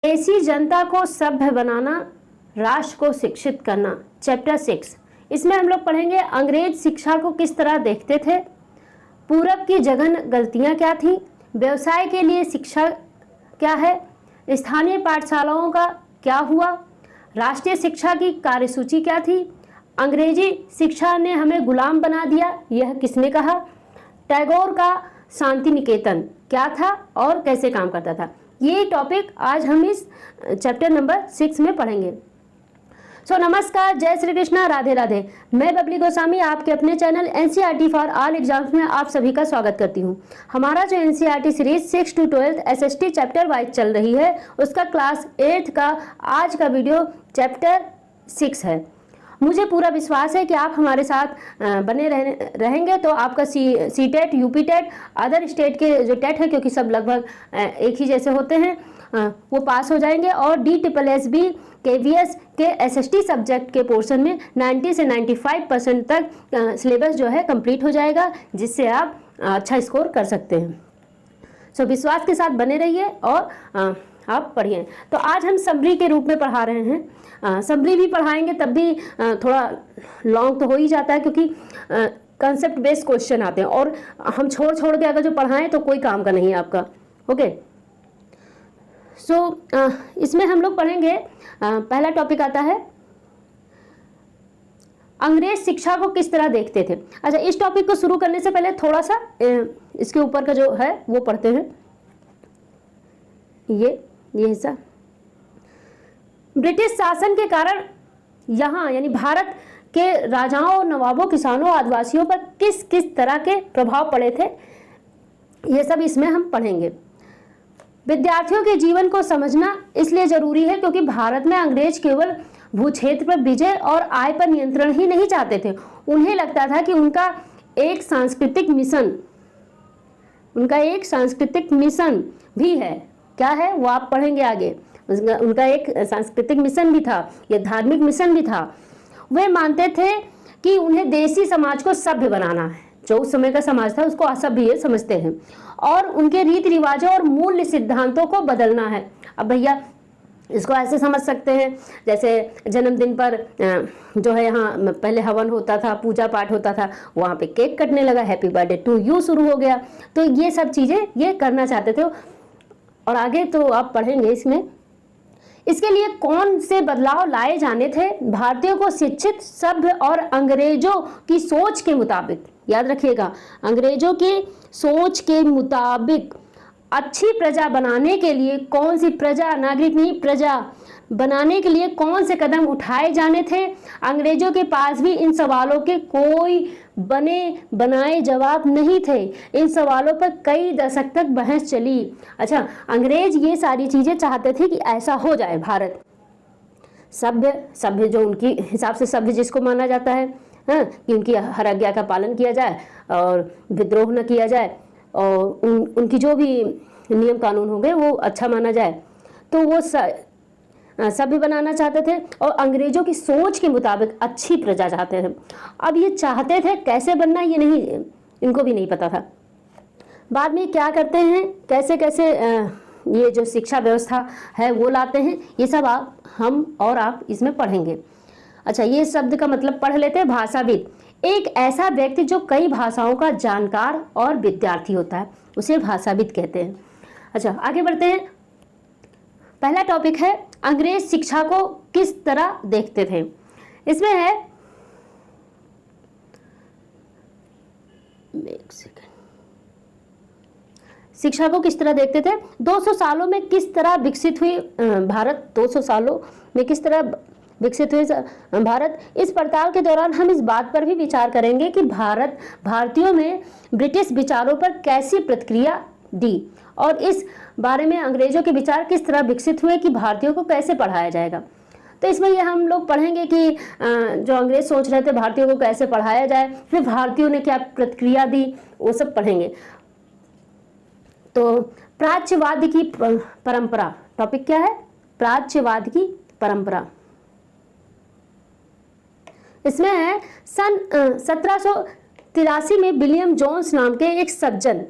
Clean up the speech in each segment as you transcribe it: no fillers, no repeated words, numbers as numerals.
देसी जनता को सभ्य बनाना, राष्ट्र को शिक्षित करना। चैप्टर 6। इसमें हम लोग पढ़ेंगे अंग्रेज शिक्षा को किस तरह देखते थे, पूरब की जघन गलतियां क्या थी, व्यवसाय के लिए शिक्षा क्या है, स्थानीय पाठशालाओं का क्या हुआ, राष्ट्रीय शिक्षा की कार्यसूची क्या थी, अंग्रेजी शिक्षा ने हमें गुलाम बना दिया, यह किसने कहा, टैगोर का शांति निकेतन क्या था और कैसे काम करता था। ये टॉपिक आज हम इस चैप्टर नंबर 6 में पढ़ेंगे। नमस्कार, जय श्री कृष्णा, राधे राधे। मैं बबली गोस्वामी आपके अपने channel NCERT for all exams में आप सभी का स्वागत करती हूं। हमारा जो NCERT series 6 to 12 SST chapter wise चल रही है, उसका क्लास 8 का आज का वीडियो चैप्टर 6 है। मुझे पूरा विश्वास है कि आप हमारे साथ बने रहेंगे तो आपका CTET, UP TET, other state के जो टेट है, क्योंकि सब लगभग एक ही जैसे होते हैं, वो पास हो जाएंगे और DSSB KVS के एसएसटी सब्जेक्ट के पोर्शन में 90 से 95% तक सिलेबस जो है कंप्लीट हो जाएगा, जिससे आप अच्छा स्कोर कर सकते हैं। विश्वास के साथ बने रहिए और आप पढ़िए। तो आज हम समरी के रूप में पढ़ा रहे हैं। समरी भी पढ़ाएंगे तब भी थोड़ा लॉन्ग तो हो ही जाता है, क्योंकि कंसेप्ट बेस्ड क्वेश्चन आते हैं और हम छोड़ के अगर जो पढ़ाएं तो कोई काम का नहीं है आपका। ओके, इसमें हम लोग पढ़ेंगे, पहला टॉपिक आता है अंग्रेज शिक्षा को किस तरह देखते थे। अच्छा, इस टॉपिक को शुरू करने से पहले थोड़ा सा इसके ऊपर का जो है वो पढ़ते हैं। ये हिस्सा ब्रिटिश शासन के कारण यहाँ यानी भारत के राजाओं, नवाबों, किसानों, आदिवासियों पर किस किस तरह के प्रभाव पड़े थे, ये सब इसमें हम पढ़ेंगे। विद्यार्थियों के जीवन को समझना इसलिए जरूरी है क्योंकि भारत में अंग्रेज केवल भूक्षेत्र पर विजय और आय पर नियंत्रण ही नहीं चाहते थे। उन्हें लगता था कि उनका एक सांस्कृतिक मिशन भी है। क्या है वो आप पढ़ेंगे आगे। उनका एक सांस्कृतिक मिशन भी था, यह धार्मिक मिशन भी था। वे मानते थे कि उन्हें देसी समाज को सभ्य बनाना है, जो उस समय का समाज था उसको असभ्य समझते हैं, और उनके रीति रिवाजों और मूल्य सिद्धांतों को बदलना है। अब भैया इसको ऐसे समझ सकते हैं, जैसे जन्मदिन पर जो है यहाँ पहले हवन होता था, पूजा पाठ होता था, वहाँ पे केक कटने लगा, हैप्पी बर्थडे टू यू शुरू हो गया। तो ये सब चीज़ें ये करना चाहते थे, और आगे तो आप पढ़ेंगे इसमें। इसके लिए कौन से बदलाव लाए जाने थे? भारतीयों को शिक्षित, सभ्य और अंग्रेजों की सोच के मुताबिक, याद रखिएगा, अंग्रेजों की सोच के मुताबिक अच्छी प्रजा बनाने के लिए कौन सी प्रजा, नागरिक नहीं, प्रजा बनाने के लिए कौन से कदम उठाए जाने थे? अंग्रेजों के पास भी इन सवालों के कोई बने बनाए जवाब नहीं थे। इन सवालों पर कई दशक तक बहस चली। अच्छा, अंग्रेज ये सारी चीजें चाहते थे कि ऐसा हो जाए, भारत सभ्य जो उनकी हिसाब से सभ्य जिसको माना जाता है, हाँ, कि उनकी हर आज्ञा का पालन किया जाए और विद्रोह न किया जाए, और उनकी जो भी नियम कानून होंगे वो अच्छा माना जाए। तो वो सभ्य बनाना चाहते थे और अंग्रेजों की सोच के मुताबिक अच्छी प्रजा चाहते थे। अब ये चाहते थे, कैसे बनना ये नहीं, इनको भी नहीं पता था। बाद में क्या करते हैं, कैसे कैसे ये जो शिक्षा व्यवस्था है वो लाते हैं, ये सब हम और आप इसमें पढ़ेंगे। अच्छा, ये शब्द का मतलब पढ़ लेते हैं। भाषाविद, एक ऐसा व्यक्ति जो कई भाषाओं का जानकार और विद्यार्थी होता है, उसे भाषाविद कहते हैं। अच्छा, आगे बढ़ते हैं। पहला टॉपिक है अंग्रेज शिक्षा को किस तरह देखते थे। इसमें है, एक सेकंड, शिक्षा को किस तरह देखते थे, 200 सालों में किस तरह विकसित हुई भारत, 200 सालों में किस तरह विकसित हुए भारत। इस पड़ताल के दौरान हम इस बात पर भी विचार करेंगे कि भारतीयों में ब्रिटिश विचारों पर कैसी प्रतिक्रिया दी, और इस बारे में अंग्रेजों के विचार किस तरह विकसित हुए कि भारतीयों को कैसे पढ़ाया जाएगा। तो इसमें ये हम लोग पढ़ेंगे कि जो अंग्रेज सोच रहे थे भारतीयों को कैसे पढ़ाया जाए, फिर भारतीयों ने क्या प्रतिक्रिया दी, वो सब पढ़ेंगे। तो प्राच्यवाद की परंपरा, टॉपिक क्या है, प्राच्यवाद की परंपरा। इसमें है सन 1783 में विलियम जोन्स नाम के एक सज्जन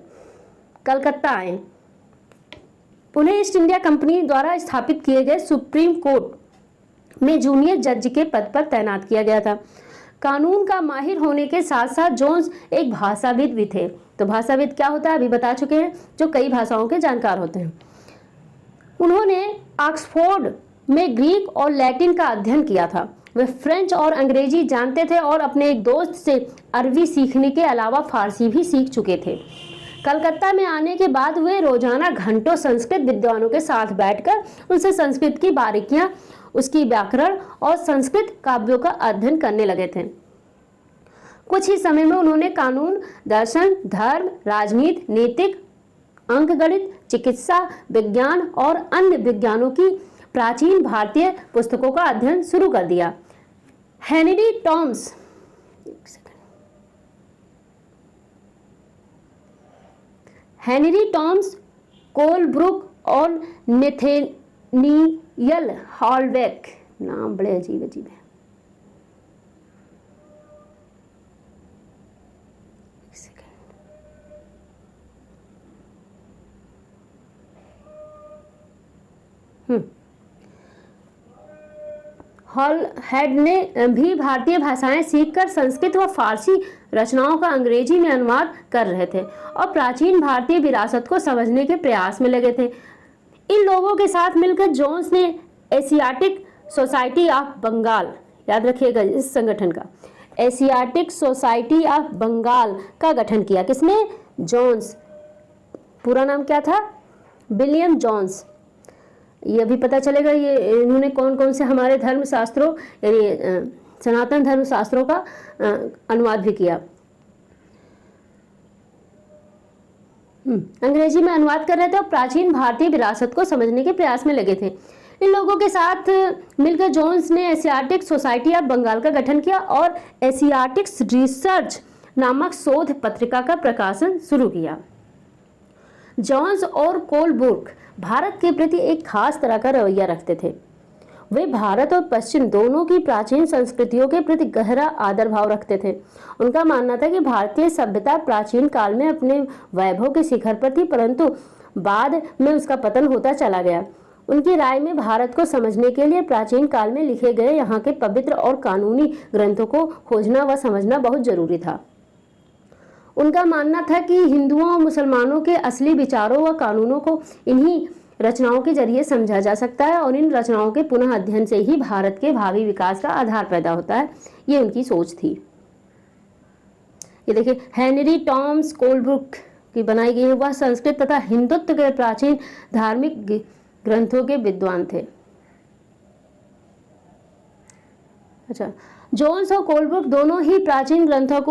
कलकत्ता आए। उन्हें ईस्ट इंडिया कंपनी द्वारा स्थापित किए गए सुप्रीम कोर्ट में जूनियर जज के पद पर तैनात किया गया था। कानून का माहिर होने के साथ साथ जोन्स एक भाषाविद भी थे। तो भाषाविद क्या होता है अभी बता चुके हैं, जो कई भाषाओं के जानकार होते हैं। उन्होंने ऑक्सफोर्ड में ग्रीक और लैटिन का अध्ययन किया था। वे फ्रेंच और अंग्रेजी जानते थे और अपने एक दोस्त से अरबी सीखने के अलावा फारसी भी सीख चुके थे। कलकत्ता में आने के बाद वे रोजाना घंटों संस्कृत विद्वानों के साथ बैठकर उनसे संस्कृत की बारीकियां, उसकी व्याकरण और संस्कृत काव्यों का अध्ययन करने लगे थे। कुछ ही समय में उन्होंने कानून, दर्शन, धर्म, राजनीति, नीतिक, अंकगणित, चिकित्सा विज्ञान और अन्य विज्ञानों की प्राचीन भारतीय पुस्तकों का अध्ययन शुरू कर दिया। हेनरी टॉम्स, कोलब्रुक और नेथेनियल हॉलबेक, नाम बड़े अजीब अजीब है। हॉलहेड ने भी भारतीय भाषाएं सीखकर संस्कृत व फारसी रचनाओं का अंग्रेजी में अनुवाद कर रहे थे और प्राचीन भारतीय विरासत को समझने के प्रयास में लगे थे। इन लोगों के साथ मिलकर जोन्स ने एशियाटिक सोसाइटी ऑफ बंगाल, याद रखिएगा इस संगठन का, एशियाटिक सोसाइटी ऑफ बंगाल का गठन किया। किसने? जोन्स। पूरा नाम क्या था? William Jones. ये भी पता चलेगा ये इन्होंने कौन कौन से हमारे धर्म शास्त्रों यानी सनातन धर्म शास्त्रों का अनुवाद भी किया। अंग्रेजी में अनुवाद कर रहे थे और प्राचीन भारतीय विरासत को समझने के प्रयास में लगे थे। इन लोगों के साथ मिलकर जोन्स ने एशियाटिक सोसाइटी ऑफ बंगाल का गठन किया और एशियाटिक्स रिसर्च नामक शोध पत्रिका का प्रकाशन शुरू किया। जोन्स और कोलब्रुक भारत के प्रति एक खास तरह का रवैया रखते थे। वे भारत और पश्चिम दोनों की प्राचीन संस्कृतियों के प्रति गहरा आदर भाव रखते थे। उनका मानना था कि भारतीय सभ्यता प्राचीन काल में अपने वैभव के शिखर पर थी, परंतु बाद में उसका पतन होता चला गया। उनकी राय में भारत को समझने के लिए प्राचीन काल में लिखे गए यहाँ के पवित्र और कानूनी ग्रंथों को खोजना व समझना बहुत जरूरी था। उनका मानना था कि हिंदुओं और मुसलमानों के असली विचारों व कानूनों को इन्हीं रचनाओं के जरिए समझा जा सकता है और इन रचनाओं के पुनः अध्ययन से ही भारत के भावी विकास का आधार पैदा होता है। ये उनकी सोच थी। ये देखिए, हेनरी टॉम्स कोलब्रुक की बनाई गई वह संस्कृत तथा हिंदुत्व के प्राचीन धार्मिक ग्रंथों के विद्वान थे। अच्छा, जोन्स और कोलब्रुक दोनों ही प्राचीन ग्रंथों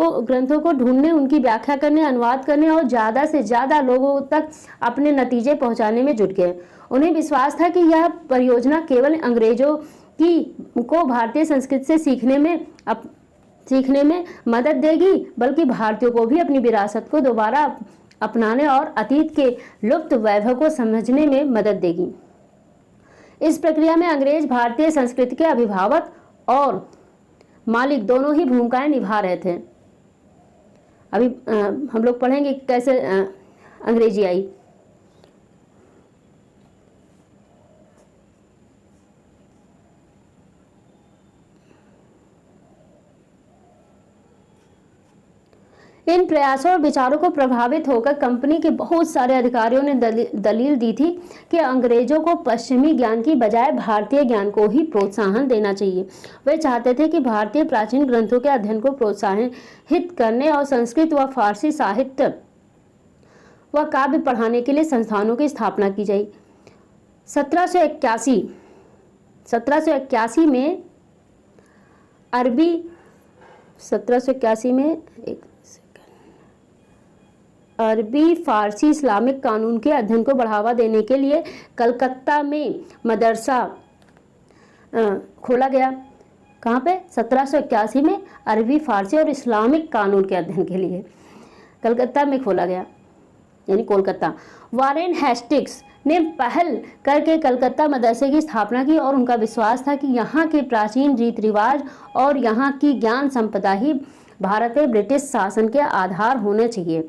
को ढूंढने, उनकी व्याख्या करने, अनुवाद करने और ज़्यादा से ज़्यादा लोगों तक अपने नतीजे पहुंचाने में जुट गए। उन्हें विश्वास था कि यह परियोजना केवल अंग्रेजों को भारतीय संस्कृति से सीखने में मदद देगी, बल्कि भारतीयों को भी अपनी विरासत को दोबारा अपनाने और अतीत के लुप्त वैभव को समझने में मदद देगी। इस प्रक्रिया में अंग्रेज भारतीय संस्कृति के अभिभावक और मालिक दोनों ही भूमिकाएं निभा रहे थे। अभी हम लोग पढ़ेंगे कैसे अंग्रेजी आई। इन प्रयासों और विचारों को प्रभावित होकर कंपनी के बहुत सारे अधिकारियों ने दलील दी थी कि अंग्रेजों को पश्चिमी ज्ञान की बजाय भारतीय ज्ञान को ही प्रोत्साहन देना चाहिए। वे चाहते थे कि भारतीय प्राचीन ग्रंथों के अध्ययन को प्रोत्साहित करने और संस्कृत व फारसी साहित्य व काव्य पढ़ाने के लिए संस्थानों की स्थापना की जाए। 1781 में अरबी फारसी इस्लामिक कानून के अध्ययन को बढ़ावा देने के लिए कलकत्ता में मदरसा खोला गया। कहाँ पे? 1781 में अरबी फारसी और इस्लामिक कानून के अध्ययन के लिए कलकत्ता में खोला गया, यानी कोलकाता। वारेन हेस्टिंग्स ने पहल करके कलकत्ता मदरसे की स्थापना की और उनका विश्वास था कि यहाँ के प्राचीन रीति रिवाज और यहाँ की ज्ञान संपदा ही भारत में ब्रिटिश शासन के आधार होने चाहिए।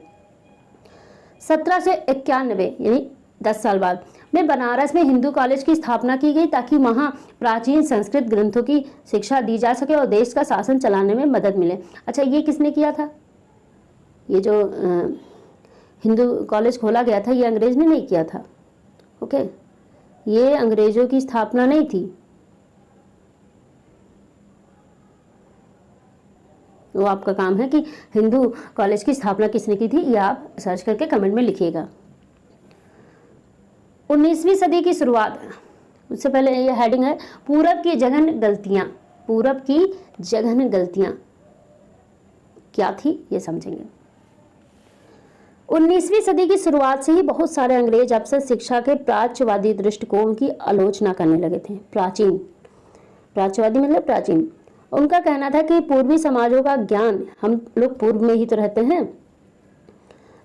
1791 यानी 10 साल बाद में बनारस में हिंदू कॉलेज की स्थापना की गई ताकि वहाँ प्राचीन संस्कृत ग्रंथों की शिक्षा दी जा सके और देश का शासन चलाने में मदद मिले। अच्छा, ये किसने किया था? ये जो हिंदू कॉलेज खोला गया था, ये अंग्रेज ने नहीं किया था। ओके, ये अंग्रेजों की स्थापना नहीं थी, वो आपका काम है कि हिंदू कॉलेज की स्थापना किसने की थी, ये आप सर्च करके कमेंट में लिखिएगा। 19वीं सदी की शुरुआत, उससे पहले ये हेडिंग है पूरब की जघन गलतियां। पूरब की जघन गलतियां क्या थी ये समझेंगे। 19वीं सदी की शुरुआत से ही बहुत सारे अंग्रेज अफसर शिक्षा के प्राच्यवादी दृष्टिकोण की आलोचना करने लगे थे। प्राच्यवादी मतलब प्राचीन। उनका कहना था कि पूर्वी समाजों का ज्ञान, हम लोग पूर्व में ही तो रहते हैं,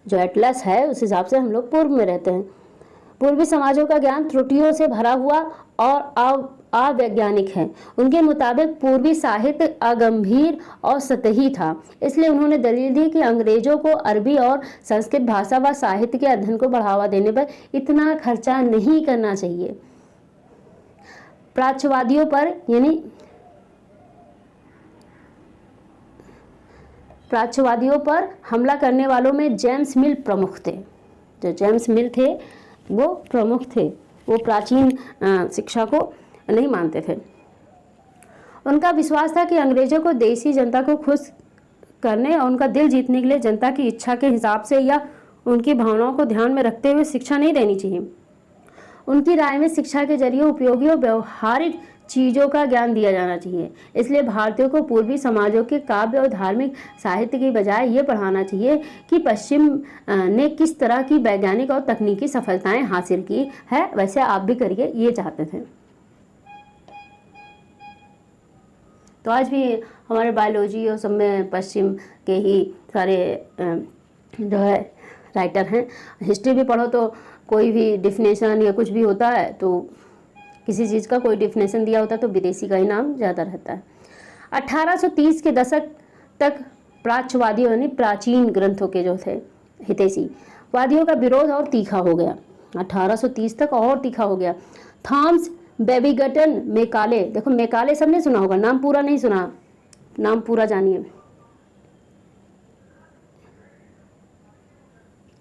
जो एटलस है उस हिसाब से हम लोग पूर्व में रहते हैं। पूर्वी समाजों का ज्ञान त्रुटियों से भरा हुआ और अवैज्ञानिक है। उनके मुताबिक पूर्वी साहित्य अगंभीर और सतही था। इसलिए उन्होंने दलील दी कि अंग्रेजों को अरबी और संस्कृत भाषा व साहित्य के अध्ययन को बढ़ावा देने पर इतना खर्चा नहीं करना चाहिए। प्राच्यवादियों पर यानी प्राच्यवादियों पर हमला करने वालों में जेम्स मिल प्रमुख थे। जो जेम्स मिल थे वो प्रमुख थे, वो प्राचीन शिक्षा को नहीं मानते थे। उनका विश्वास था कि अंग्रेजों को देसी जनता को खुश करने और उनका दिल जीतने के लिए जनता की इच्छा के हिसाब से या उनकी भावनाओं को ध्यान में रखते हुए शिक्षा नहीं देनी चाहिए। उनकी राय में शिक्षा के जरिए उपयोगी और व्यवहारिक चीज़ों का ज्ञान दिया जाना चाहिए। इसलिए भारतीयों को पूर्वी समाजों के काव्य और धार्मिक साहित्य की बजाय ये पढ़ाना चाहिए कि पश्चिम ने किस तरह की वैज्ञानिक और तकनीकी सफलताएं हासिल की है, वैसे आप भी करिए, ये चाहते थे। तो आज भी हमारे बायोलॉजी और सब में पश्चिम के ही सारे जो है राइटर हैं। हिस्ट्री भी पढ़ो तो कोई भी डिफिनेशन या कुछ भी होता है तो किसी चीज़ का कोई डिफिनेशन दिया होता है तो विदेशी का ही नाम ज़्यादा रहता है। 1830 के दशक तक प्राच्यवादियों यानी प्राचीन ग्रंथों के जो थे हितैषी वादियों का विरोध और तीखा हो गया। 1830 तक और तीखा हो गया। थॉमस बेबिंगटन मैकाले, देखो मैकाले सबने सुना होगा, नाम पूरा नहीं सुना, नाम पूरा जानिए।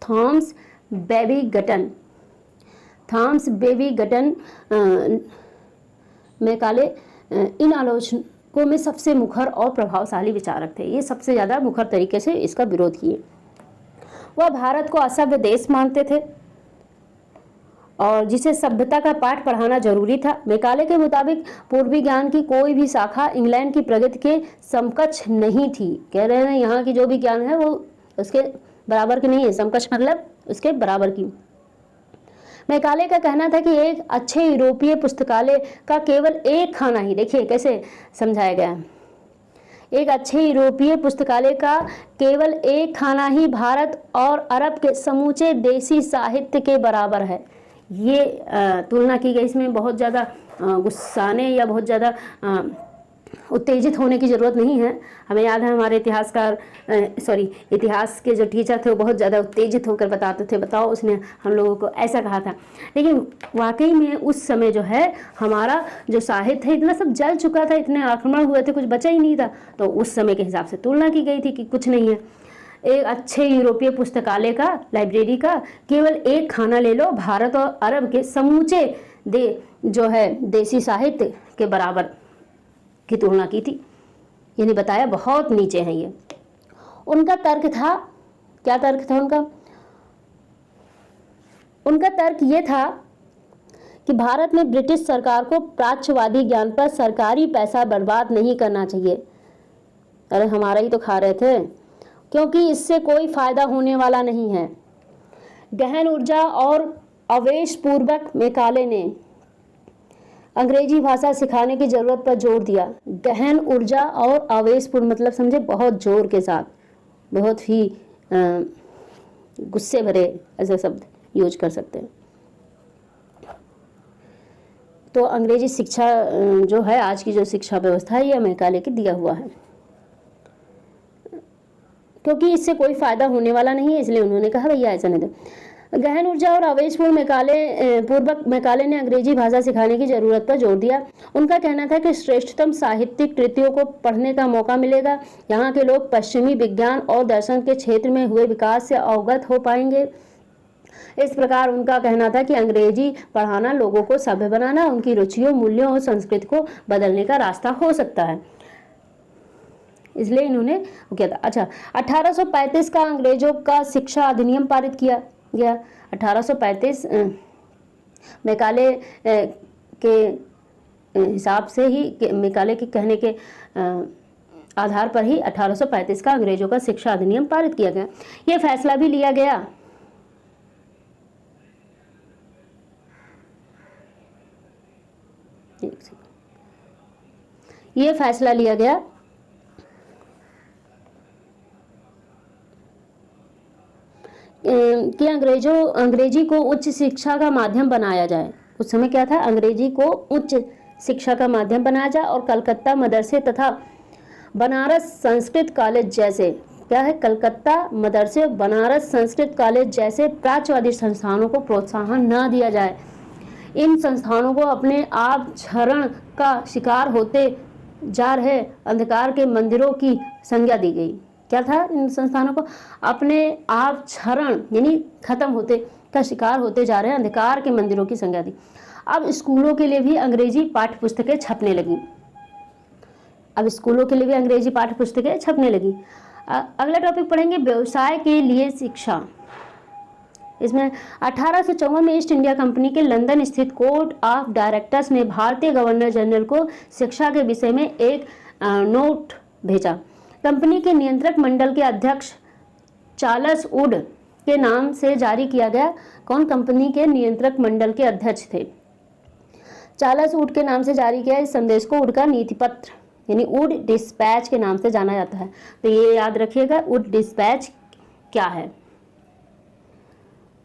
थॉमस बेबिंगटन मैकाले इन आलोचकों में सबसे मुखर और प्रभावशाली विचारक थे। ये सबसे ज़्यादा मुखर तरीके से इसका विरोध किए। वह भारत को असभ्य देश मानते थे और जिसे सभ्यता का पाठ पढ़ाना जरूरी था। मैकाले के मुताबिक पूर्वी ज्ञान की कोई भी शाखा इंग्लैंड की प्रगति के समकक्ष नहीं थी। कह रहे हैं यहाँ की जो भी ज्ञान है वो उसके बराबर की नहीं है, समकक्ष मतलब उसके बराबर की। मैकाले का कहना था कि एक अच्छे यूरोपीय पुस्तकालय का केवल एक खाना ही, देखिए कैसे समझाया गया, एक अच्छे यूरोपीय पुस्तकालय का केवल एक खाना ही भारत और अरब के समूचे देसी साहित्य के बराबर है। ये तुलना की गई। इसमें बहुत ज़्यादा गुस्साने या बहुत ज़्यादा उत्तेजित होने की ज़रूरत नहीं है। हमें याद है हमारे इतिहास के जो टीचर थे वो बहुत ज़्यादा उत्तेजित होकर बताते थे, बताओ उसने हम लोगों को ऐसा कहा था। लेकिन वाकई में उस समय जो है हमारा जो साहित्य है इतना सब जल चुका था, इतने आक्रमण हुए थे, कुछ बचा ही नहीं था। तो उस समय के हिसाब से तुलना की गई थी कि कुछ नहीं है। एक अच्छे यूरोपीय पुस्तकालय का, लाइब्रेरी का केवल एक खाना ले लो, भारत और अरब के समूचे जो है देसी साहित्य के बराबर की तुलना की थी। यानी बताया बहुत नीचे हैं ये। उनका तर्क था, क्या तर्क था उनका? उनका तर्क ये था कि भारत में ब्रिटिश सरकार को प्राच्यवादी ज्ञान पर सरकारी पैसा बर्बाद नहीं करना चाहिए। अरे हमारा ही तो खा रहे थे, क्योंकि इससे कोई फायदा होने वाला नहीं है। गहन ऊर्जा और आवेश पूर्वक मैकाले ने अंग्रेजी भाषा सिखाने की जरूरत पर जोर दिया। गहन ऊर्जा और आवेशपूर्ण मतलब समझे बहुत जोर के साथ, बहुत ही गुस्से भरे ऐसे शब्द यूज कर सकते हैं। तो अंग्रेजी शिक्षा जो है, आज की जो शिक्षा व्यवस्था है, ये मैकाले के दिया हुआ है, क्योंकि इससे कोई फायदा होने वाला नहीं है, इसलिए उन्होंने कहा भैया ऐसा नहीं दो। गहन ऊर्जा और आवेशपूर्ण पूर्वक मैकाले ने अंग्रेजी भाषा सिखाने की जरूरत पर जोर दिया। उनका कहना था कि श्रेष्ठतम साहित्यिक कृतियों को पढ़ने का मौका मिलेगा, यहाँ के लोग पश्चिमी विज्ञान और दर्शन के क्षेत्र में हुए विकास से अवगत हो पाएंगे। इस प्रकार उनका कहना था कि अंग्रेजी पढ़ाना लोगों को सभ्य बनाना, उनकी रुचियों, मूल्यों और संस्कृति को बदलने का रास्ता हो सकता है, इसलिए इन्होंने किया था। अच्छा, 1835 का अंग्रेजों का शिक्षा अधिनियम पारित किया गया। 1835 मैकाले के हिसाब से ही, मैकाले के कहने के आधार पर ही 1835 का अंग्रेजों का शिक्षा अधिनियम पारित किया गया। यह फैसला भी लिया गया कि अंग्रेजी को उच्च शिक्षा का माध्यम बनाया जाए। उस समय क्या था, अंग्रेजी को उच्च शिक्षा का माध्यम बनाया जाए और कलकत्ता मदरसे तथा बनारस संस्कृत कॉलेज जैसे, क्या है, कलकत्ता मदरसे, बनारस संस्कृत कॉलेज जैसे प्राच्यवादी संस्थानों को प्रोत्साहन न दिया जाए। इन संस्थानों को अपने आप क्षरण का शिकार होते जा रहे अंधकार के मंदिरों की संज्ञा दी गई। क्या था, इन संस्थानों को अपने आप क्षरण यानी खत्म होते का शिकार होते जा रहे अंधकार के मंदिरों की संज्ञा दी। अब स्कूलों के लिए भी अंग्रेजी पाठ्य पुस्तकें छपने लगी। अगला टॉपिक पढ़ेंगे, व्यवसाय के लिए शिक्षा। इसमें 1854 में ईस्ट इंडिया कंपनी के लंदन स्थित कोर्ट ऑफ डायरेक्टर्स ने भारतीय गवर्नर जनरल को शिक्षा के विषय में एक नोट भेजा। कंपनी के नियंत्रक मंडल के अध्यक्ष चार्ल्स वुड के नाम से जारी किया गया। कौन कंपनी के नियंत्रक मंडल के अध्यक्ष थे? चार्ल्स वुड के नाम से जारी किया। इस संदेश को वुड का नीति पत्र यानी वुड डिस्पैच के नाम से जाना जाता है। तो ये याद रखिएगा, वुड डिस्पैच क्या है।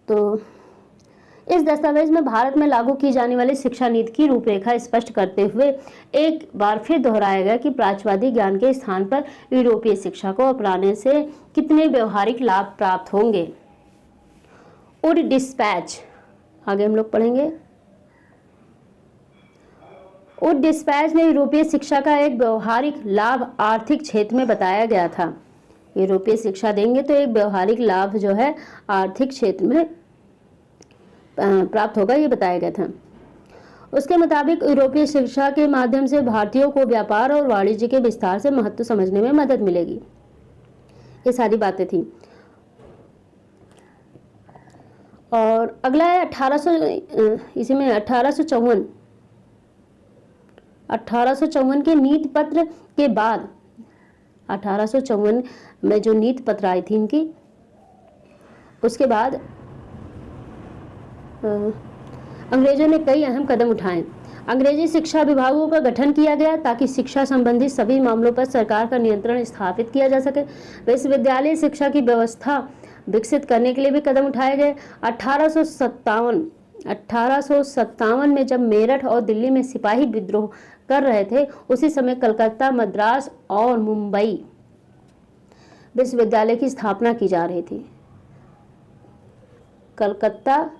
तो इस दस्तावेज में भारत में लागू की जाने वाली शिक्षा नीति की रूपरेखा स्पष्ट करते हुए एक बार फिर दोहराया गया कि प्राच्यवादी ज्ञान के स्थान पर यूरोपीय शिक्षा को अपनाने से कितने व्यवहारिक लाभ प्राप्त होंगे। वुड डिस्पैच आगे हम लोग पढ़ेंगे। वुड डिस्पैच में यूरोपीय शिक्षा का एक व्यवहारिक लाभ आर्थिक क्षेत्र में बताया गया था। यूरोपीय शिक्षा देंगे तो एक व्यवहारिक लाभ जो है आर्थिक क्षेत्र में प्राप्त होगा, ये बताया गया था। उसके मुताबिक यूरोपीय शिक्षा के माध्यम से भारतीयों को व्यापार और वाणिज्य के विस्तार से महत्व समझने में मदद मिलेगी। ये सारी बातें थी। और अगला है 1854 के नीति पत्र के बाद 1854 में जो नीति पत्र आई थी इनकी, उसके बाद अंग्रेजों ने कई अहम कदम उठाए। अंग्रेजी शिक्षा विभागों का गठन किया गया ताकि शिक्षा संबंधी सभी मामलों पर सरकार का नियंत्रण स्थापित किया जा सके। विश्वविद्यालय शिक्षा की व्यवस्था विकसित करने के लिए भी कदम उठाए गए। 1857 में जब मेरठ और दिल्ली में सिपाही विद्रोह कर रहे थे, उसी समय कलकत्ता, मद्रास और मुंबई विश्वविद्यालय की स्थापना की जा रही थी। कलकत्ता,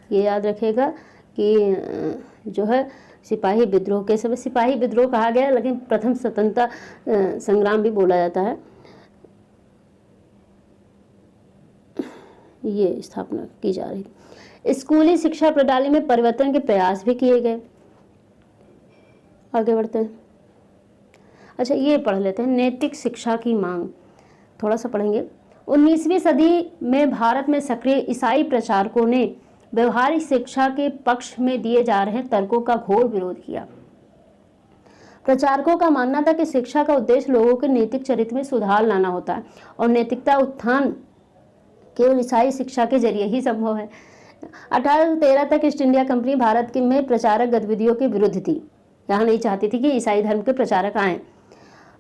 ये याद रखेगा कि जो है सिपाही विद्रोह के समय सिपाही विद्रोह कहा गया, लेकिन प्रथम स्वतंत्रता संग्राम भी बोला जाता है। ये स्थापना की जा रही थी। स्कूली शिक्षा प्रणाली में परिवर्तन के प्रयास भी किए गए। आगे बढ़ते हैं। अच्छा, ये पढ़ लेते हैं, नैतिक शिक्षा की मांग थोड़ा सा पढ़ेंगे। 19वीं सदी में भारत में सक्रिय ईसाई प्रचारकों ने व्यवहारिक शिक्षा के पक्ष में दिए जा रहे तर्कों का घोर विरोध किया। प्रचारकों का मानना था कि शिक्षा का उद्देश्य लोगों के नैतिक चरित्र में सुधार लाना होता है और नैतिकता उत्थान केवल ईसाई शिक्षा के जरिए ही संभव है। 1813 तक ईस्ट इंडिया कंपनी भारत में प्रचारक गतिविधियों के विरुद्ध थी। यहाँ नहीं चाहती थी कि ईसाई धर्म के प्रचारक आएं।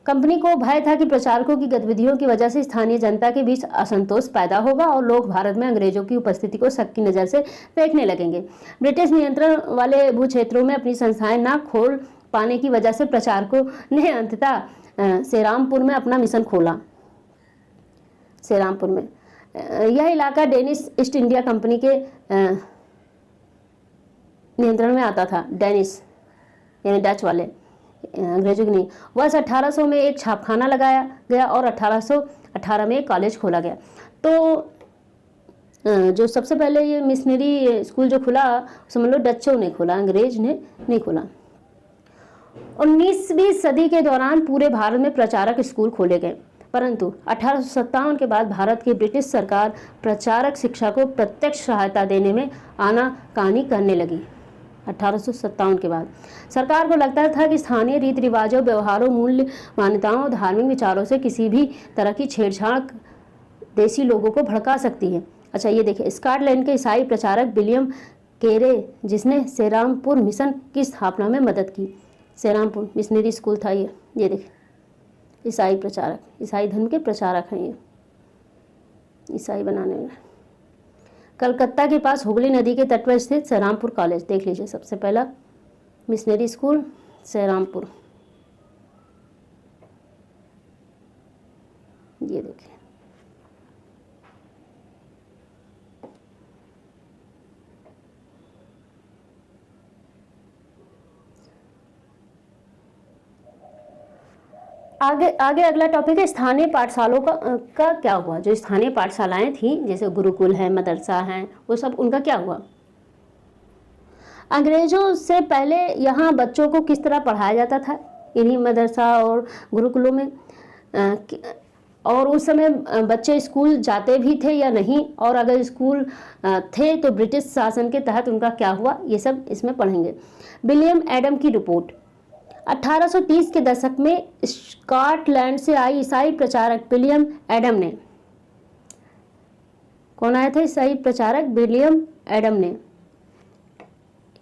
कंपनी को भय था कि प्रचारकों की गतिविधियों की वजह से स्थानीय जनता के बीच असंतोष पैदा होगा और लोग भारत में अंग्रेजों की उपस्थिति को शक की नज़र से देखने लगेंगे। ब्रिटिश नियंत्रण वाले भू क्षेत्रों में अपनी संस्थाएं न खोल पाने की वजह से प्रचारकों ने अंततः सेरामपुर में अपना मिशन खोला। सेरामपुर में यह इलाका डेनिश ईस्ट इंडिया कंपनी के नियंत्रण में आता था। डेनिश यानी डच वाले, अंग्रेजों की नहीं। वर्ष 1800 में एक छापखाना लगाया गया और 1818 में एक कॉलेज खोला गया। तो जो सबसे पहले ये मिशनरी स्कूल जो खुला, समझ लो डच्चों ने खोला, अंग्रेज ने नहीं खोला। 19वीं सदी के दौरान पूरे भारत में प्रचारक स्कूल खोले गए, परंतु 1857 के बाद भारत की ब्रिटिश सरकार प्रचारक शिक्षा को प्रत्यक्ष सहायता देने में आनाकानी करने लगी। 1857 के बाद सरकार को लगता था कि स्थानीय रीति रिवाजों, व्यवहारों, मूल्य मान्यताओं, धार्मिक विचारों से किसी भी तरह की छेड़छाड़ देसी लोगों को भड़का सकती है। अच्छा, ये देखिए, स्कॉटलैंड के ईसाई प्रचारक विलियम केरे, जिसने सेरामपुर मिशन की स्थापना में मदद की। सेरामपुर मिशनरी स्कूल था ये देखिए, ईसाई प्रचारक, ईसाई धर्म के प्रचारक हैं ये, ईसाई बनाने में। कलकत्ता के पास हुगली नदी के तट पर स्थित सेरामपुर कॉलेज देख लीजिए, सबसे पहला मिशनरी स्कूल सेरामपुर, ये देखिए। आगे अगला टॉपिक है स्थानीय पाठशालों का क्या हुआ। जो स्थानीय पाठशालाएं थी, जैसे गुरुकुल है, मदरसा हैं, वो सब उनका क्या हुआ। अंग्रेजों से पहले यहाँ बच्चों को किस तरह पढ़ाया जाता था, इन्हीं मदरसा और गुरुकुलों में, और उस समय बच्चे स्कूल जाते भी थे या नहीं, और अगर स्कूल थे तो ब्रिटिश शासन के तहत उनका क्या हुआ, ये सब इसमें पढ़ेंगे। विलियम एडम की रिपोर्ट। 1830 के दशक में स्कॉटलैंड से आई ईसाई प्रचारक विलियम एडम ने, कौन आया था ईसाई प्रचारक, विलियम एडम ने,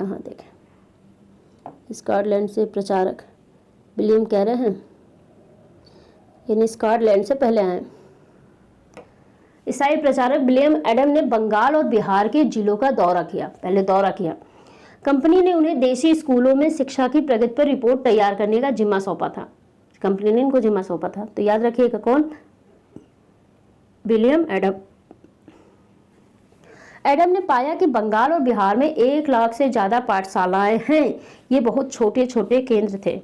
यहाँ देखें, स्कॉटलैंड से प्रचारक विलियम कह रहे हैं, यानी स्कॉटलैंड से पहले आए। ईसाई प्रचारक विलियम एडम ने बंगाल और बिहार के जिलों का दौरा किया, पहले दौरा किया। कंपनी ने उन्हें देशी स्कूलों में शिक्षा की प्रगति पर रिपोर्ट तैयार करने का जिम्मा सौंपा था। कंपनी ने इनको जिम्मा सौंपा था, तो याद रखिएगा कौन, विलियम एडम। एडम ने पाया कि बंगाल और बिहार में 1 लाख से ज्यादा पाठशालाएं हैं। ये बहुत छोटे छोटे केंद्र थे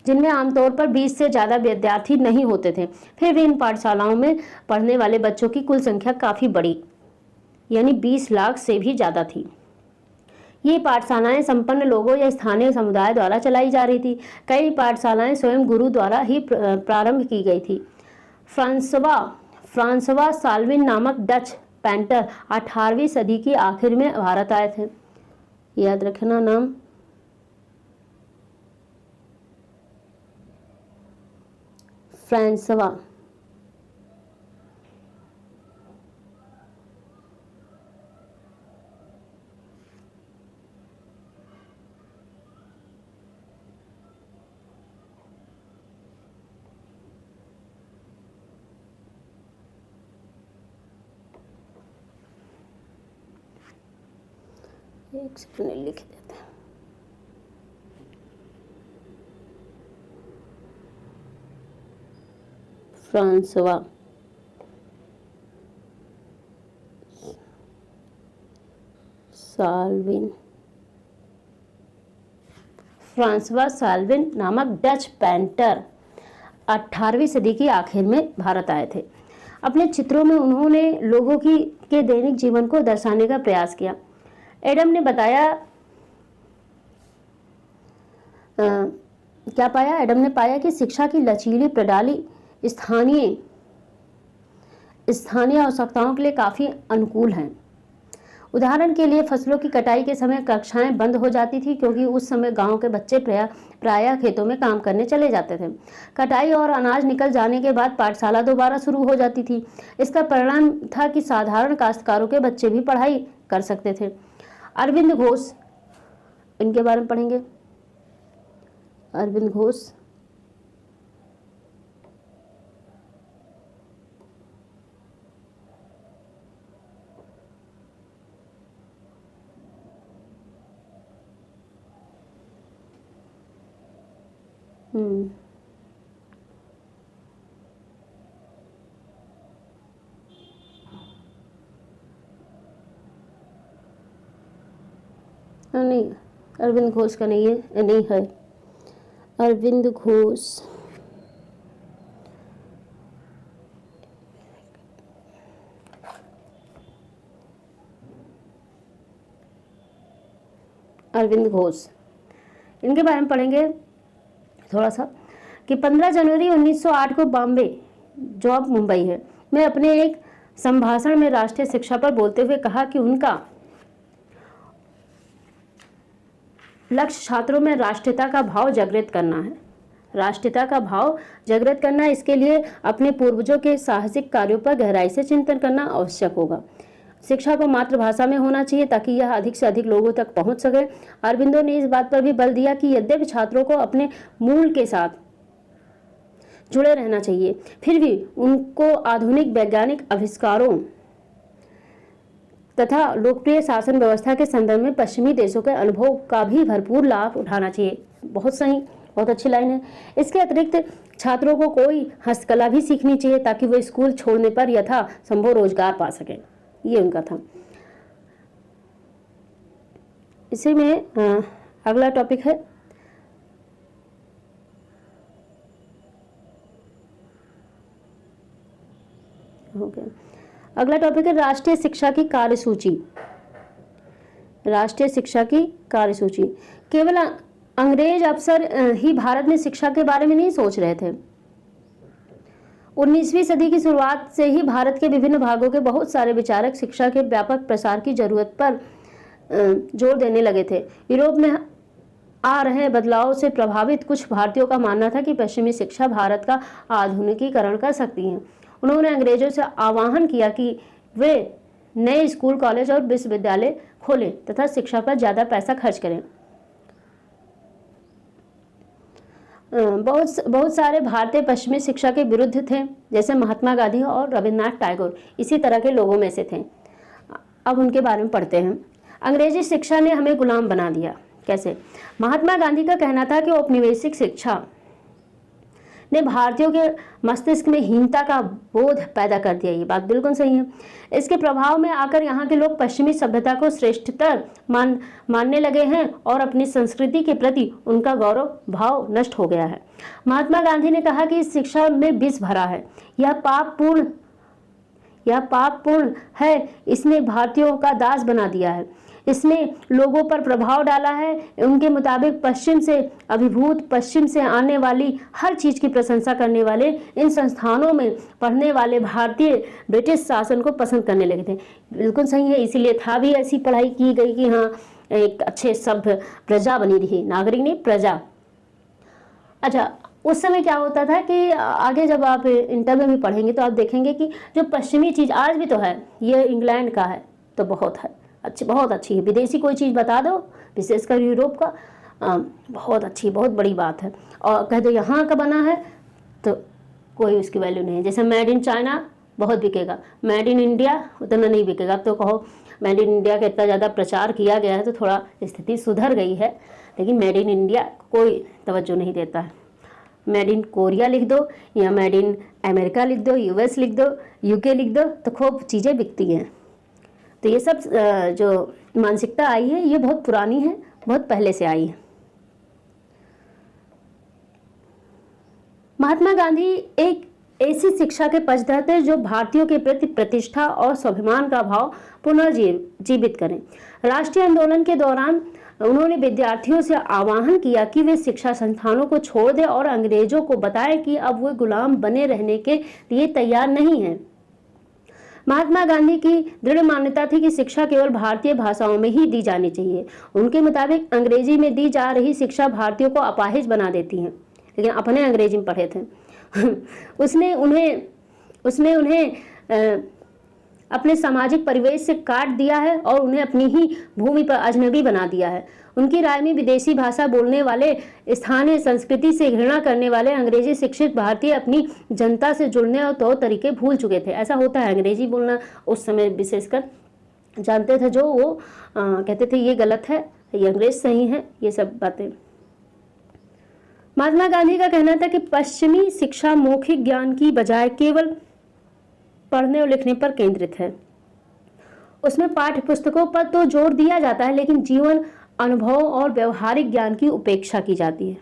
जिनमें आमतौर पर 20 से ज्यादा विद्यार्थी नहीं होते थे। फिर भी इन पाठशालाओं में पढ़ने वाले बच्चों की कुल संख्या काफी बड़ी, यानी 20 लाख से भी ज्यादा थी। ये पाठशालाएं संपन्न लोगों या स्थानीय समुदाय द्वारा चलाई जा रही थी। कई पाठशालाएं स्वयं गुरु द्वारा ही प्रारंभ की गई थी। फ्रांसवा साल्विन नामक डच पेंटर 18वीं सदी की आखिर में भारत आए थे। याद रखना नाम, फ्रांसवा। एक सेकंड लिख देते हैं। फ्रांसवा साल्विन नामक डच पेंटर 18वीं सदी की आखिर में भारत आए थे। अपने चित्रों में उन्होंने लोगों के दैनिक जीवन को दर्शाने का प्रयास किया। एडम ने बताया क्या पाया, एडम ने पाया कि शिक्षा की लचीली प्रणाली स्थानीय आवश्यकताओं के लिए काफी अनुकूल है। उदाहरण के लिए फसलों की कटाई के समय कक्षाएं बंद हो जाती थी, क्योंकि उस समय गांव के बच्चे प्रायः खेतों में काम करने चले जाते थे। कटाई और अनाज निकल जाने के बाद पाठशाला दोबारा शुरू हो जाती थी। इसका परिणाम था कि साधारण काश्तकारों के बच्चे भी पढ़ाई कर सकते थे। अरविंद घोष, इनके बारे में पढ़ेंगे। अरविंद घोष नहीं, अरविंद घोष का नहीं है, नहीं है अरविंद घोष। अरविंद घोष, इनके बारे में पढ़ेंगे थोड़ा सा कि 15 जनवरी 1908 को बॉम्बे जॉब मुंबई है मैं अपने एक संभाषण में राष्ट्रीय शिक्षा पर बोलते हुए कहा कि उनका लक्ष्य छात्रों में राष्ट्रीयता का भाव जागृत करना है। राष्ट्रीयता का भाव जागृत करना, इसके लिए अपने पूर्वजों के साहसिक कार्यों पर गहराई से चिंतन करना आवश्यक होगा। शिक्षा को मातृभाषा में होना चाहिए ताकि यह अधिक से अधिक लोगों तक पहुंच सके। अरबिंदो ने इस बात पर भी बल दिया कि यद्यपि छात्रों को अपने मूल के साथ जुड़े रहना चाहिए, फिर भी उनको आधुनिक वैज्ञानिक आविष्कारों तथा लोकप्रिय शासन व्यवस्था के संदर्भ में पश्चिमी देशों के अनुभव का भी भरपूर लाभ उठाना चाहिए। बहुत सही, बहुत अच्छी लाइन है। इसके अतिरिक्त छात्रों को कोई हस्तकला भी सीखनी चाहिए ताकि वो स्कूल छोड़ने पर यथा संभव रोजगार पा सके। ये उनका था। इसी में अगला टॉपिक है अगला टॉपिक है राष्ट्रीय शिक्षा की कार्यसूची। राष्ट्रीय शिक्षा की कार्यसूची। केवल अंग्रेज अफसर ही भारत में शिक्षा के बारे में नहीं सोच रहे थे। 19वीं सदी की शुरुआत से ही भारत के विभिन्न भागों के बहुत सारे विचारक शिक्षा के व्यापक प्रसार की जरूरत पर जोर देने लगे थे। यूरोप में आ रहे बदलाव से प्रभावित कुछ भारतीयों का मानना था कि पश्चिमी शिक्षा भारत का आधुनिकीकरण कर सकती है। उन्होंने अंग्रेजों से आह्वान किया कि वे नए स्कूल, कॉलेज और विश्वविद्यालय खोलें तथा शिक्षा पर ज़्यादा पैसा खर्च करें। बहुत सारे भारतीय पश्चिमी शिक्षा के विरुद्ध थे, जैसे महात्मा गांधी और रविन्द्रनाथ टैगोर इसी तरह के लोगों में से थे। अब उनके बारे में पढ़ते हैं। अंग्रेजी शिक्षा ने हमें गुलाम बना दिया। कैसे? महात्मा गांधी का कहना था कि औपनिवेशिक शिक्षा ने भारतीयों के मस्तिष्क में हीनता का बोध पैदा कर दिया। ये बात बिल्कुल सही है। इसके प्रभाव में आकर यहाँ के लोग पश्चिमी सभ्यता को श्रेष्ठतर मानने लगे हैं और अपनी संस्कृति के प्रति उनका गौरव भाव नष्ट हो गया है। महात्मा गांधी ने कहा कि इस शिक्षा में विष भरा है, यह पापपूर्ण है, इसने भारतीयों का दास बना दिया है, इसने लोगों पर प्रभाव डाला है। उनके मुताबिक पश्चिम से अभिभूत, पश्चिम से आने वाली हर चीज की प्रशंसा करने वाले इन संस्थानों में पढ़ने वाले भारतीय ब्रिटिश शासन को पसंद करने लगे थे। बिल्कुल सही है, इसीलिए था भी ऐसी पढ़ाई की गई कि हाँ एक अच्छे सभ्य प्रजा बनी रही, नागरिक नहीं प्रजा। अच्छा, उस समय क्या होता था कि आगे जब आप इंटर में भी पढ़ेंगे तो आप देखेंगे कि जो पश्चिमी चीज़ आज भी तो है, ये इंग्लैंड का है तो बहुत है अच्छी, बहुत अच्छी है। विदेशी कोई चीज़ बता दो, विशेषकर यूरोप का, बहुत अच्छी, बहुत बड़ी बात है। और कह दो यहाँ का बना है तो कोई उसकी वैल्यू नहीं है। जैसे मेड इन चाइना बहुत बिकेगा, मेड इन इंडिया उतना नहीं बिकेगा। अब तो कहो मेड इन इंडिया का इतना ज़्यादा प्रचार किया गया है तो थोड़ा स्थिति सुधर गई है, लेकिन मेड इन इंडिया कोई तवज्जो नहीं देता है। मेड इन कोरिया लिख दो या मेड इन अमेरिका लिख दो, यूएस लिख दो, यूके लिख दो तो खूब चीज़ें बिकती हैं। तो ये सब जो मानसिकता आई है ये बहुत पुरानी है, बहुत पहले से आई है। महात्मा गांधी एक ऐसी शिक्षा के पक्षधर थे जो भारतीयों के प्रति प्रतिष्ठा और स्वाभिमान का भाव पुनर्जीवित करें। राष्ट्रीय आंदोलन के दौरान उन्होंने विद्यार्थियों से आह्वान किया कि वे शिक्षा संस्थानों को छोड़ दें और अंग्रेजों को बताएं कि अब वे गुलाम बने रहने के लिए तैयार नहीं हैं। महात्मा गांधी की दृढ़ मान्यता थी कि शिक्षा केवल भारतीय भाषाओं में ही दी जानी चाहिए। उनके मुताबिक अंग्रेजी में दी जा रही शिक्षा भारतीयों को अपाहिज बना देती है, लेकिन अपने अंग्रेजी में पढ़े थे। उसने उन्हें अपने सामाजिक परिवेश से काट दिया है और उन्हें अपनी ही भूमि पर अजनबी बना दिया है। उनकी राय में विदेशी भाषा बोलने वाले, स्थानीय संस्कृति से घृणा करने वाले अंग्रेजी शिक्षित भारतीय अपनी जनता से जुड़ने और तौर तरीके भूल चुके थे। ऐसा होता है, अंग्रेजी बोलना उस समय विशेषकर जानते थे जो वो कहते थे ये गलत है, ये अंग्रेज सही है, ये सब बातें। महात्मा गांधी का कहना था कि पश्चिमी शिक्षा मौखिक ज्ञान की बजाय केवल पढ़ने और लिखने पर केंद्रित है। उसमें पाठ्य पुस्तकों पर तो जोर दिया जाता है, लेकिन जीवन अनुभव और व्यवहारिक ज्ञान की उपेक्षा की जाती है।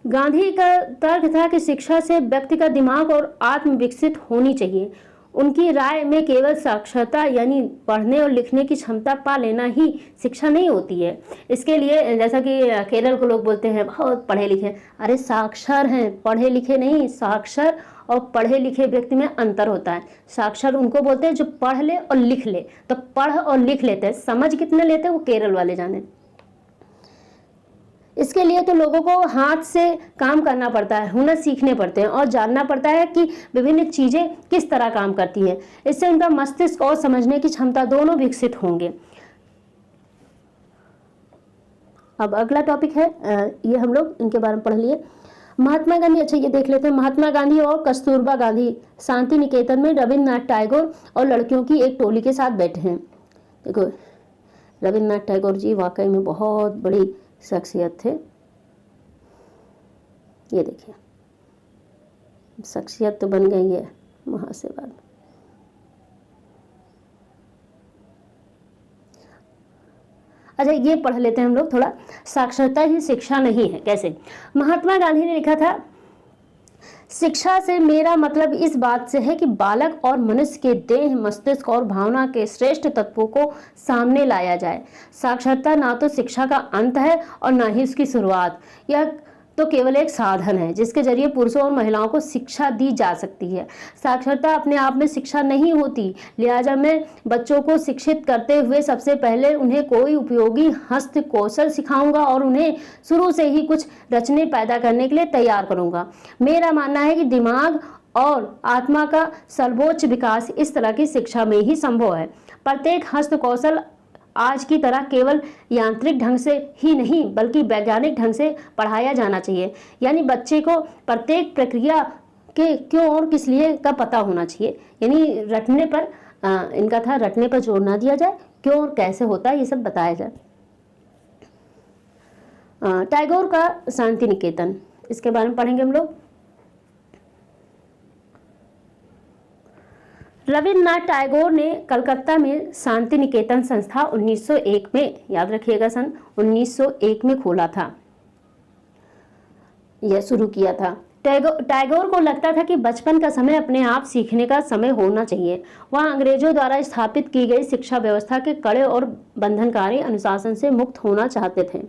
गांधी का तर्क था कि शिक्षा से व्यक्ति का दिमाग और आत्म विकसित होनी चाहिए। उनकी राय में केवल साक्षरता यानी पढ़ने और लिखने की क्षमता पा लेना ही शिक्षा नहीं होती है। इसके लिए जैसा कि केरल को लोग बोलते हैं बहुत पढ़े लिखे, अरे साक्षर हैं, पढ़े लिखे नहीं। साक्षर और पढ़े लिखे व्यक्ति में अंतर होता है। साक्षर उनको बोलते हैं जो पढ़ ले और लिख ले, तो पढ़ और लिख लेते हैं, समझ कितने लेते हैं वो केरल वाले जाने। इसके लिए तो लोगों को हाथ से काम करना पड़ता है, हुनर सीखने पड़ते हैं और जानना पड़ता है कि विभिन्न चीजें किस तरह काम करती हैं। इससे उनका मस्तिष्क और समझने की क्षमता दोनों विकसित होंगे। अब अगला टॉपिक है, ये हम लोग इनके बारे में पढ़ लिए। महात्मा गांधी, अच्छा ये देख लेते हैं। महात्मा गांधी और कस्तूरबा गांधी शांति निकेतन में रविन्द्रनाथ टैगोर और लड़कियों की एक टोली के साथ बैठे हैं। देखो रविन्द्रनाथ टैगोर जी वाकई में बहुत बड़ी शख्सियत थे। ये देखिए शख्सियत तो बन गई है वहां से बाद। अच्छा ये पढ़ लेते हैं हम लोग थोड़ा। साक्षरता ही शिक्षा नहीं है, कैसे? महात्मा गांधी ने लिखा था, शिक्षा से मेरा मतलब इस बात से है कि बालक और मनुष्य के देह, मस्तिष्क और भावना के श्रेष्ठ तत्वों को सामने लाया जाए। साक्षरता ना तो शिक्षा का अंत है और ना ही उसकी शुरुआत। यह तो केवल एक साधन है जिसके जरिए पुरुषों और महिलाओं को शिक्षा दी जा सकती है। साक्षरता अपने आप में शिक्षा नहीं होती। लिहाजा मैं बच्चों को शिक्षित करते हुए सबसे पहले उन्हें कोई उपयोगी हस्त कौशल सिखाऊंगा और उन्हें शुरू से ही कुछ रचने पैदा करने के लिए तैयार करूंगा। मेरा मानना है कि दिमाग और आत्मा का सर्वोच्च विकास इस तरह की शिक्षा में ही संभव है। प्रत्येक हस्त कौशल आज की तरह केवल यांत्रिक ढंग से ही नहीं बल्कि वैज्ञानिक ढंग से पढ़ाया जाना चाहिए। यानी बच्चे को प्रत्येक प्रक्रिया के क्यों और किस लिए का पता होना चाहिए। यानी रटने पर इनका था, रटने पर जोर ना दिया जाए, क्यों और कैसे होता है ये सब बताया जाए। टैगोर का शांति निकेतन, इसके बारे में पढ़ेंगे हम लोग। रविन्द्रनाथ टैगोर ने कलकत्ता में शांति निकेतन संस्था 1901 में, याद रखिएगा सन 1901 में खोला था, यह शुरू किया था। टैगोर को लगता था कि बचपन का समय अपने आप सीखने का समय होना चाहिए। वह अंग्रेजों द्वारा स्थापित की गई शिक्षा व्यवस्था के कड़े और बंधनकारी अनुशासन से मुक्त होना चाहते थे।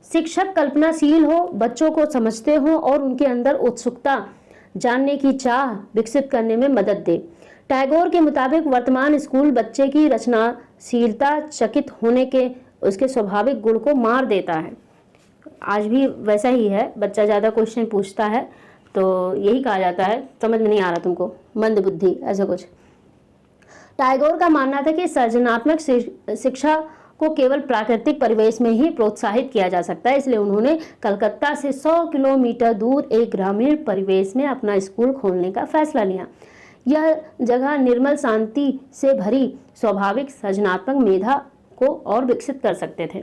शिक्षक कल्पनाशील हो, बच्चों को समझते हो और उनके अंदर उत्सुकता, जानने की चाह विकसित करने में मदद दे। टैगोर के मुताबिक वर्तमान स्कूल बच्चे की रचनाशीलता, चकित होने के उसके स्वाभाविक गुण को मार देता है। आज भी वैसा ही है, बच्चा ज़्यादा क्वेश्चन पूछता है तो यही कहा जाता है समझ में नहीं आ रहा तुमको, मंद बुद्धि, ऐसा कुछ। टैगोर का मानना था कि सृजनात्मक शिक्षा को केवल प्राकृतिक परिवेश में ही प्रोत्साहित किया जा सकता है। इसलिए उन्होंने कलकत्ता से 100 किलोमीटर दूर एक ग्रामीण परिवेश में अपना स्कूल खोलने का फैसला लिया। यह जगह निर्मल शांति से भरी स्वाभाविक सृजनात्मक मेधा को और विकसित कर सकते थे।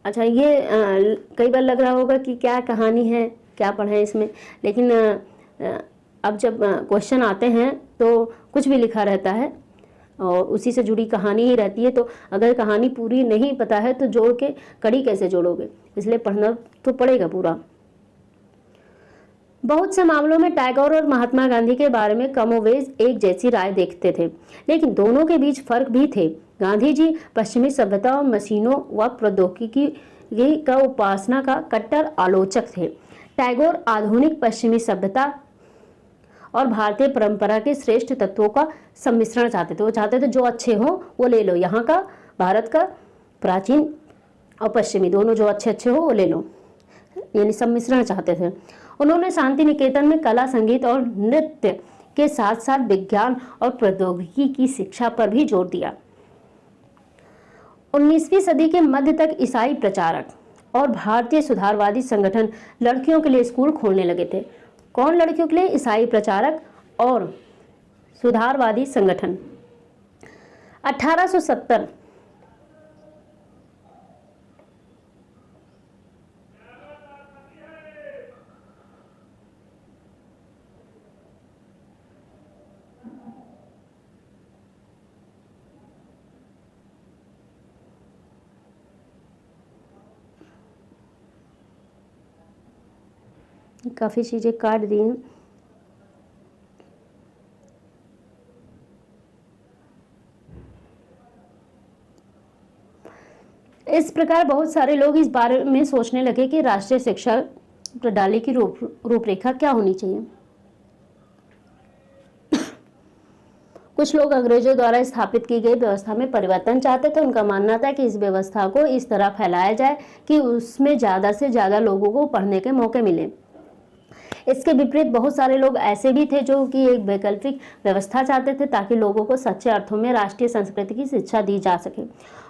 अच्छा ये कई बार लग रहा होगा कि क्या कहानी है, क्या पढ़ें इसमें, लेकिन अब जब क्वेश्चन आते हैं तो कुछ भी लिखा रहता है और उसी से जुड़ी कहानी ही रहती है। तो अगर कहानी पूरी नहीं पता है तो जोड़ के कड़ी कैसे जोड़ोगे, इसलिए पढ़ना तो पड़ेगा पूरा। बहुत से मामलों में टैगोर और महात्मा गांधी के बारे में कमोवेश एक जैसी राय देखते थे, लेकिन दोनों के बीच फर्क भी थे। गांधी जी पश्चिमी सभ्यता और मशीनों व प्रौद्योगिकी का उपासना का कट्टर आलोचक थे। टैगोर आधुनिक पश्चिमी सभ्यता और भारतीय परंपरा के श्रेष्ठ तत्वों का सम्मिश्रण चाहते थे। वो चाहते थे जो अच्छे हो वो ले लो, यहाँ का, भारत का, प्राचीन और पश्चिमी दोनों जो अच्छे अच्छे हो वो ले लो, यानी सम्मिश्रण चाहते थे। उन्होंने शांति निकेतन में कला, संगीत और नृत्य के साथ साथ विज्ञान और प्रौद्योगिकी की शिक्षा पर भी जोर दिया। 19वीं सदी के मध्य तक ईसाई प्रचारक और भारतीय सुधारवादी संगठन लड़कियों के लिए स्कूल खोलने लगे थे। कौन लड़कियों के लिए? ईसाई प्रचारक और सुधारवादी संगठन। 1870 काफ़ी चीज़ें काट दी हैं। इस प्रकार बहुत सारे लोग इस बारे में सोचने लगे कि राष्ट्रीय शिक्षा प्रणाली की रूपरेखा क्या होनी चाहिए। कुछ लोग अंग्रेजों द्वारा स्थापित की गई व्यवस्था में परिवर्तन चाहते थे। उनका मानना था कि इस व्यवस्था को इस तरह फैलाया जाए कि उसमें ज़्यादा से ज़्यादा लोगों को पढ़ने के मौके मिले। इसके विपरीत बहुत सारे लोग ऐसे भी थे जो कि एक वैकल्पिक व्यवस्था चाहते थे ताकि लोगों को सच्चे अर्थों में राष्ट्रीय संस्कृति की शिक्षा दी जा सके।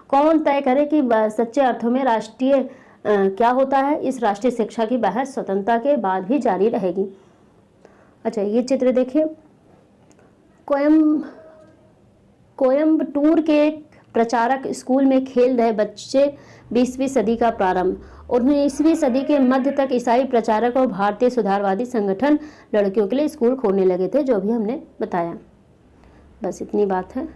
कौन तय करे कि सच्चे अर्थों में राष्ट्रीय क्या होता है? इस राष्ट्रीय शिक्षा की बहस स्वतंत्रता के बाद भी जारी रहेगी। अच्छा, ये चित्र देखिए। कोयम्बटूर के एक प्रचारक स्कूल में खेल रहे बच्चे 20वीं सदी का प्रारंभ और 19वीं सदी के मध्य तक ईसाई प्रचारक और भारतीय सुधारवादी संगठन लड़कियों के लिए स्कूल खोलने लगे थे, जो भी हमने बताया। बस इतनी बात है।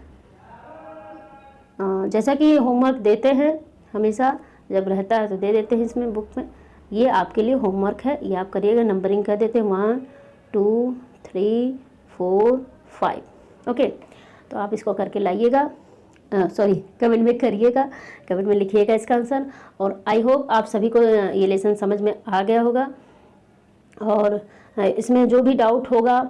जैसा कि होमवर्क देते हैं हमेशा, जब रहता है तो दे देते हैं इसमें बुक में। ये आपके लिए होमवर्क है, ये आप करिएगा। नंबरिंग कर देते हैं 1 2 3 4 5। ओके, तो आप इसको करके लाइएगा। कमेंट में करिएगा, कमेंट में लिखिएगा इसका आंसर। और आई होप आप सभी को ये लेसन समझ में आ गया होगा। और इसमें जो भी डाउट होगा,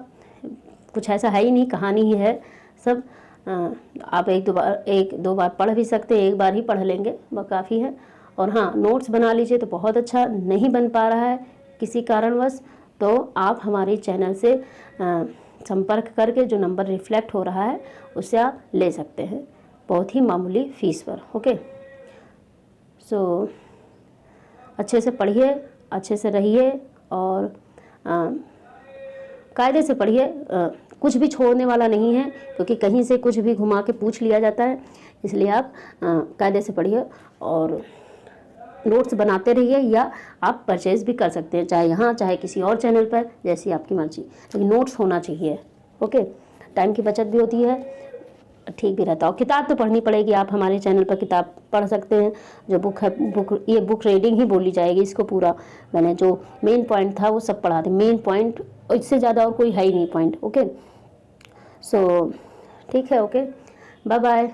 कुछ ऐसा है ही नहीं, कहानी ही है सब। आप एक दो बार पढ़ भी सकते हैं, एक बार ही पढ़ लेंगे वह काफ़ी है। और हाँ, नोट्स बना लीजिए। तो बहुत अच्छा नहीं बन पा रहा है किसी कारणवश, तो आप हमारे चैनल से संपर्क करके जो नंबर रिफ्लेक्ट हो रहा है उससे आप ले सकते हैं, बहुत ही मामूली फीस पर। ओके, सो अच्छे से पढ़िए, अच्छे से रहिए और कायदे से पढ़िए। कुछ भी छोड़ने वाला नहीं है, क्योंकि कहीं से कुछ भी घुमा के पूछ लिया जाता है। इसलिए आप कायदे से पढ़िए और नोट्स बनाते रहिए, या आप परचेज भी कर सकते हैं, चाहे यहाँ चाहे किसी और चैनल पर, जैसी आपकी मर्जी, लेकिन नोट्स होना चाहिए। ओके, टाइम की बचत भी होती है, ठीक भी रहता है। और किताब तो पढ़नी पड़ेगी। आप हमारे चैनल पर किताब पढ़ सकते हैं। जो बुक है, ये बुक रीडिंग ही बोली जाएगी इसको। पूरा मैंने जो मेन पॉइंट था वो सब पढ़ा थे, मेन पॉइंट, इससे ज़्यादा और कोई है ही नहीं पॉइंट। ओके, सो ठीक है। Okay, bye bye.